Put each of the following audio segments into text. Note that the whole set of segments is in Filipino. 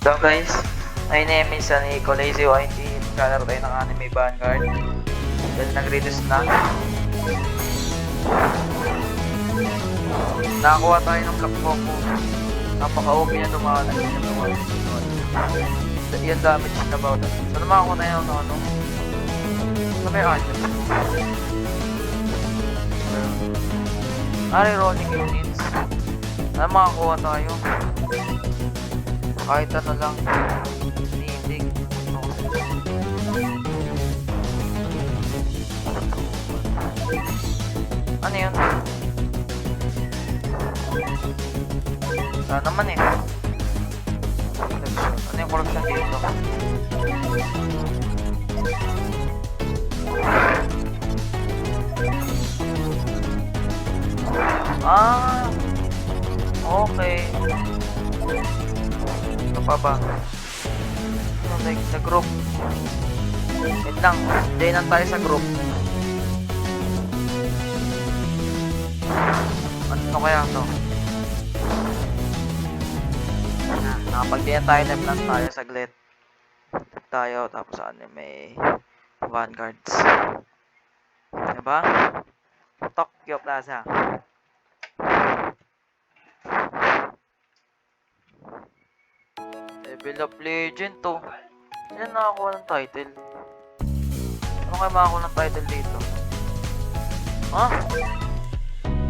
So guys, my name is Lazy YT. Magkalaro tayo ng Anime Vanguard. Dahil nag-release na. Nakakuha tayo ng Black Coco. Napaka-OP niya dumaan. Yan damage na ba? So naman ako na yun ano. Ano may item? Rolling units. Ano makakuha tayo? Kahit ano lang. Nilig. Ano yun? Wala naman eh. Ano yung corruption dito? Okay. Ano pa ba? Like sa group. Wait lang, joinan tayo sa group. Ano kaya to? Nakapag-join tayo, live lang tayo saglit. Tayo, tapos Anime Vanguards. Diba? Tokyo Plaza. Level of Legend to. Yan nakakuha ng title. Ano kayo makakuha ng title dito? Ha?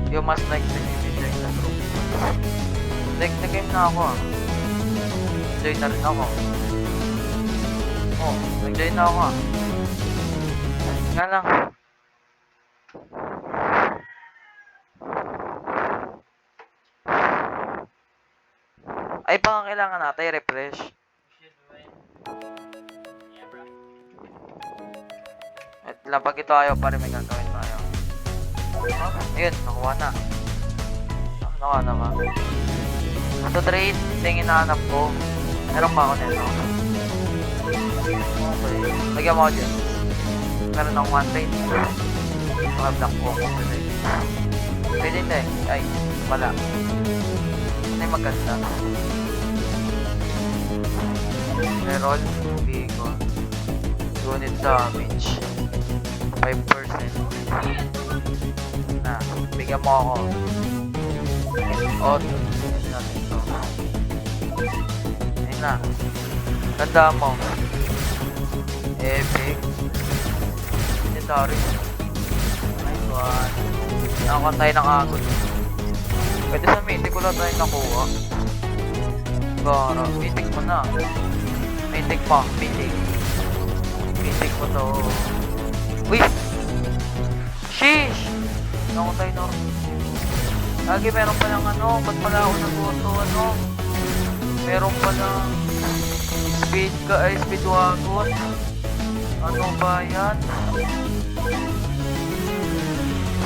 You must like the game in the group. Like the game na ako ah. Enjoy na rin ako. Oh, nag-join na ako ah. Nga lang. Ay, baka kailangan natin refresh. At lapag ito ayaw pa rin may gagawin tayo. Ayun, nakuha na. Nakuha na ba? Ito trade, ito yung hinahanap ko. Meron ba ako nito? Okay, lagyan mo ako dyan. Meron akong one trade. Mga black ko. Pwede hindi. Ay, wala. Ano yung maganda? Reroll, vehicle. Unit damage. 5%. Na, bigyan mo ako. Auto. Hindi natin ito. Ayun na. Ganda mo. Epic. Legendary. Nice one. Nakakuha tayo ng agod. Pwede sa mythic ko lang tayo nakuha. Gara, mythic mo na. Mythic mo, mythic. Mythic mo to. Uy! Sheesh! Nakuha tayo no. Lagi meron pa ng ano, ba't pala ako nag-auto ano? Meron pa ng speed wagon. Ano ba yan?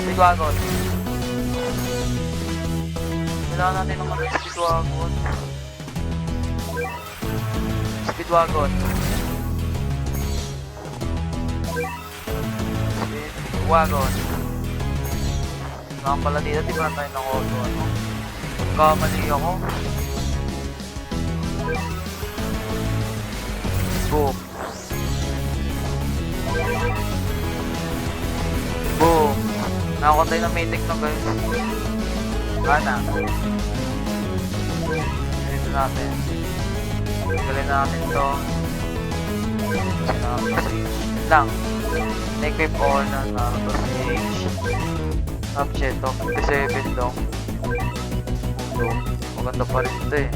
Speed wagon. Kailangan natin ng mga speed wagon. Speed wagon. Speed wagon. Nga pala dito, di ba tayo ng auto, ano? Pagkamali ako. Boom. Boom. Nakakuha tayo ng mythic na guys. Gana. Dito natin. Galin natin to. Lang. Equip all na Naruto Sage. Upset to. 57 long. Ulo. Maganda pa rin ito eh.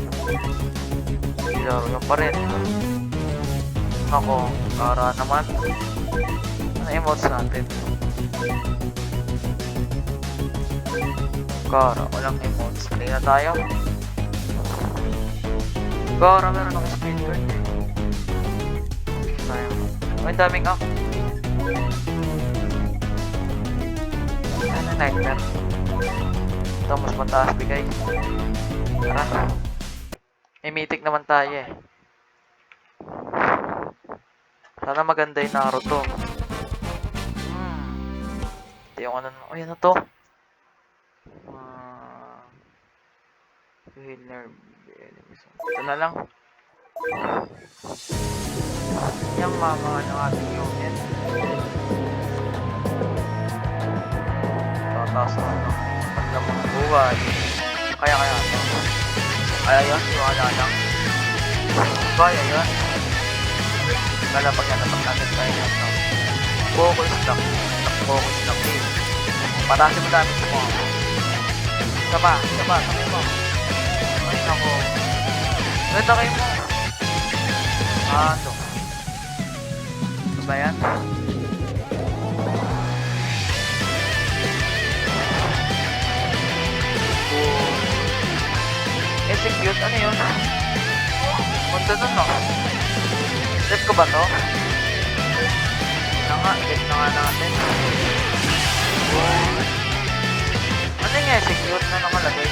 Laro yan pa rin. Ako. Kara naman. Ano emotes natin? Kara. Walang emotes. Play na tayo. Kara. Meron akong speed guard eh. Tayo. May daming ako. Ano nightmare? Ito mas mataas bigay. Tara. May mythic naman tayo eh. Sana maganda yung Naruto. Ito yung ano. Ay ano to? Heal nerve enemies. Ito na lang. Yung mga ng ating unit. Tataas ako ng paglamang buhay. Kaya to. Kaya yun, iwala lang. Kaya yun. Kala pag natapag natin tayo yan, no? Focus lang. Focus lang, eh. Patasin mo dami mo. Saba, sabay mo. Ay, nako. Ganda kayo mo. Ito. Saba yan. Execute, ano yun? Punta nun, no? Set ko ba to? Get na nga natin. Ano yung execute na nakalagay?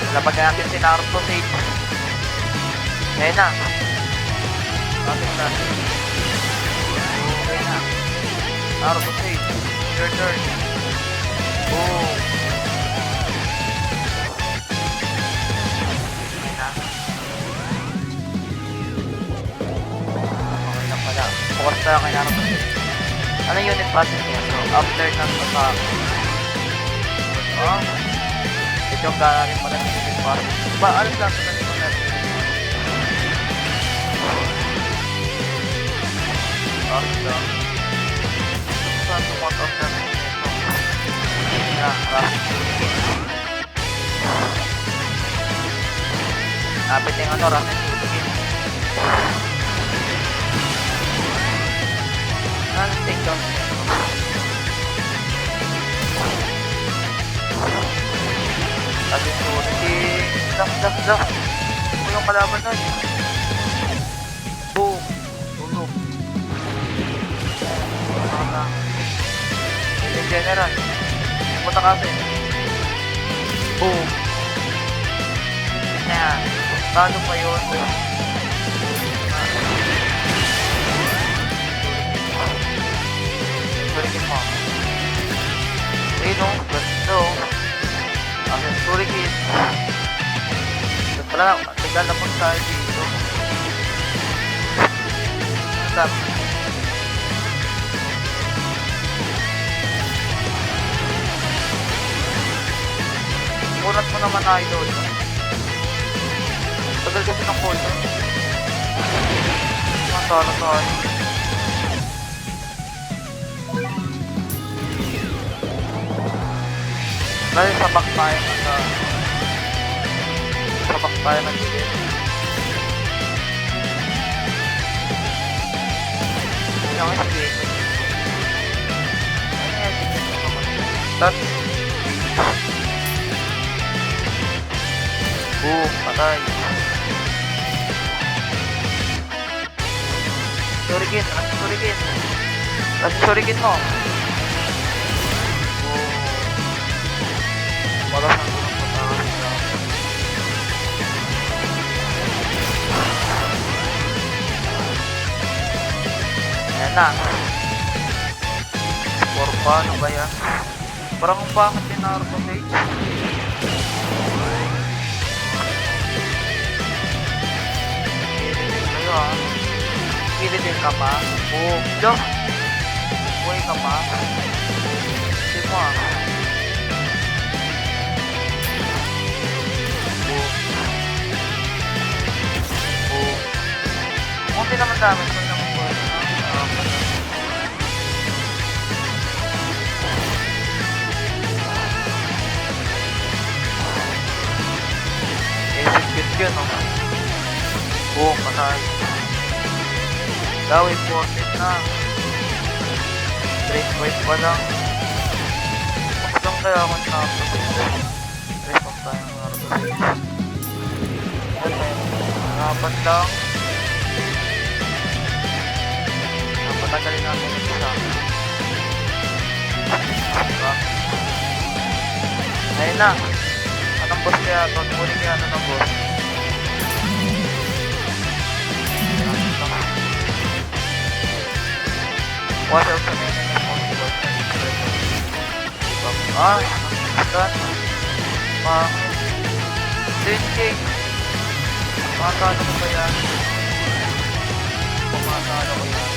Nalapag natin si Naruto Sage. Ngayon na. Natin natin. Okay na. Naruto Sage. Your turn. Boom. Okay na. Okay na pala. Focus tayo kay Naruto Sage. Ano unit passes niya? So, after ng attack. Ito yung ganarin pala ng unit passes. Ba, alam lang sa kanito natin. Lang. Saan tumatawag natin ito? Napit yung ano, Rasen Shuriken. Take down niya. Rasen Shuriken. Dak. Ito yung kalaban nun. Boom. Tulog. Alien General. Pumunta kasi. Boom. Tignan yan. Talo pa yun. Shuriken mo. Ayun o. Ganito. Akin Shuriken. Ito pala. Naglalapag tayo dito. Ano sabi? Kunat mo naman na idol. Tagal kasi ng call. Matalo tayo. Dahil sabak tayo ng gilid. Yung escape. Ano yung escape naman? That's boom, patay. Shuriken mo. Boom. Wala saan ko ng patakas na. Ayan na. Score pa, ano ba yan? Parang ang pangit din Naruto Sage. Kili din ka pa. Boom. Jump. Buhay ka pa. Hindi mo Boom. Kung di naman dami. Kung naman buhay. Execute yun, no? Boom. Patay. Gawin 14 na. Straight point pa lang. Pakitang kaya ako na straight point tayo ng Naruto Sage. Harapan lang. Napatagalin natin yung isa. Ayun na. Anong boss kaya ito? Nunguli kaya ito ng boss. Watch out sa enemy possible. Ah, scan. Pangit. 10k. Matalo ko ba yan? Matalo ko yan.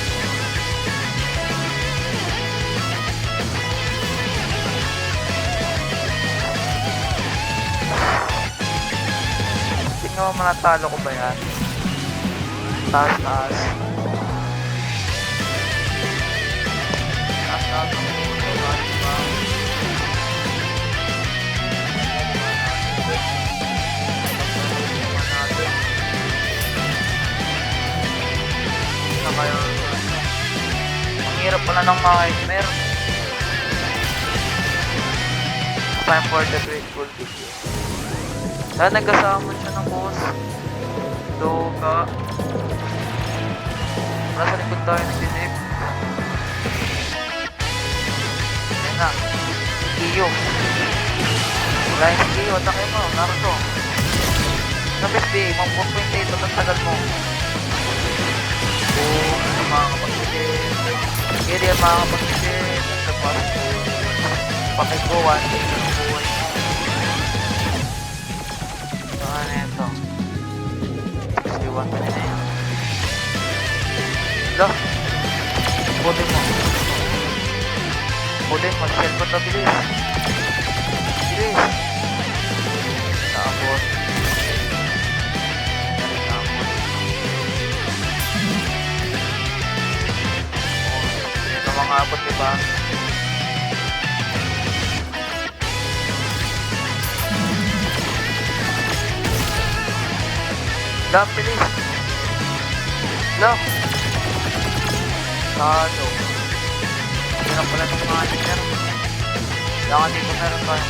Tingnan mo manatalo ko ba yan? Taas, taas. Taas, taas. Kaya ang hirap pala ng mga nightmare. Time for the grateful video. Sana nagkasama siya ng boss. Doga. Nasa likod tayo ng dinig. Ayan na. Iyo. Wala yung Iyo. Atake mo. Naruto. Sa best day. Mga 4.8. Ang tagal mo. Ano mga kapag-isip. Kaya yan mga kapag-isip. Sa pakikuan. Ang buhay mo. Ano ito? 61 pa nila yun. Hala. Pudin mo. Pudin mo. Cellphone na bilis. Bilis. Tapos. Mga abot, diba? Dam, bilis! Dam! Sado. Hirap pala ng mga nigger. Kaya dito meron tayo.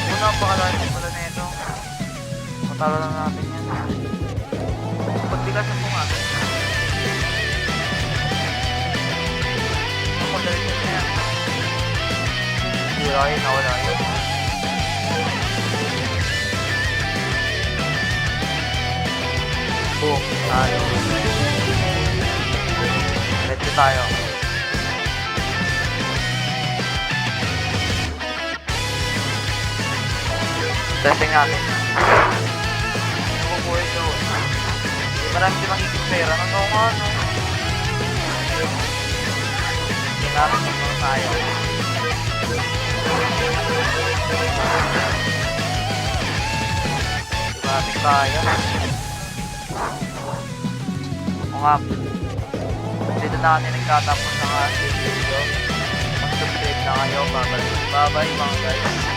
Una, pakalasin pala na ito. Matalo lang natin yan. Pagbigasan mo nga. Sira yun, nawala yun. Boom, tayo. Let's tayo. Testing natin. Bubuhay ito. Marami silang higit pera. Ano nga, no? Natin kung tayo. Diba natin kaya? Mga dito na natin nagtatapos ng ating video. Mag-subscribe na kayo. Bye-bye mga guys.